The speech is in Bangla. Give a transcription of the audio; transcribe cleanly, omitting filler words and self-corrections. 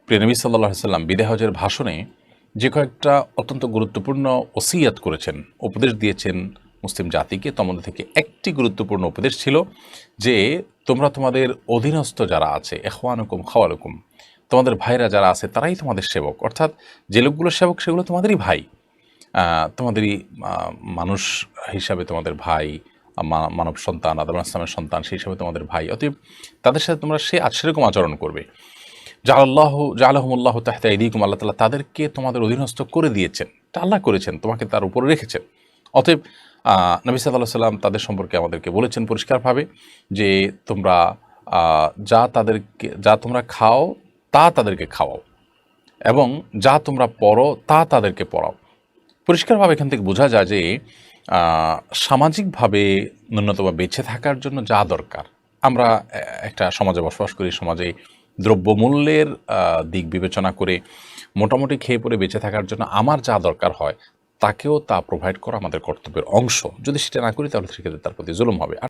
প্রিয় নবী সাল্লাল্লাহু আলাইহি ওয়াসাল্লাম বিদায় হজের ভাষণে যে কয়েকটা অত্যন্ত গুরুত্বপূর্ণ ওসিয়াত করেছেন, উপদেশ দিয়েছেন মুসলিম জাতিকে, তোমাদের থেকে একটি গুরুত্বপূর্ণ উপদেশ ছিল যে তোমরা তোমাদের অধীনস্থ যারা আছে, ইখওয়ানুকুম খাওয়ালুকুম, তোমাদের ভাইরা যারা আছে তারাই তোমাদের সেবক। অর্থাৎ যে লোকগুলো সেবক সেগুলো তোমাদেরই ভাই, তোমাদেরই মানুষ হিসাবে তোমাদের ভাই, মানব সন্তান, আদম আলাইহিস সালামের সন্তান, সেই হিসাবে তোমাদের ভাই। অতএব তাদের সাথে তোমরা সেরকম আচরণ করবে। জাআলাহুমুল্লাহু তাহতা আইদিকুম, আল্লাহ তাআলা তাদেরকে তোমাদের অধীনস্থ করে দিয়েছেন, তা আল্লাহ করেছেন, তোমাকে তার উপরে রেখেছেন। অতএব নবী সাল্লাল্লাহু আলাইহি ওয়াসাল্লাম তাদের সম্পর্কে আমাদেরকে বলেছেন পরিষ্কারভাবে যে তোমরা যা তোমরা খাও তা তাদেরকে খাওয়াও, এবং যা তোমরা পড়ো তা তাদেরকে পড়াও। পরিষ্কারভাবে এখান থেকে বোঝা যায় যে সামাজিকভাবে ন্যূনতম বেঁচে থাকার জন্য যা দরকার, আমরা একটা সমাজে বসবাস করি, সমাজে দ্রব্যমূল্যের দিক বিবেচনা করে মোটামুটি খেয়ে পরে বেঁচে থাকার জন্য আমার যা দরকার হয় তাকেও তা প্রোভাইড করা আমাদের কর্তব্যের অংশ। যদি সেটা না করি তাহলে সেক্ষেত্রে তার প্রতি জুলুম হবে।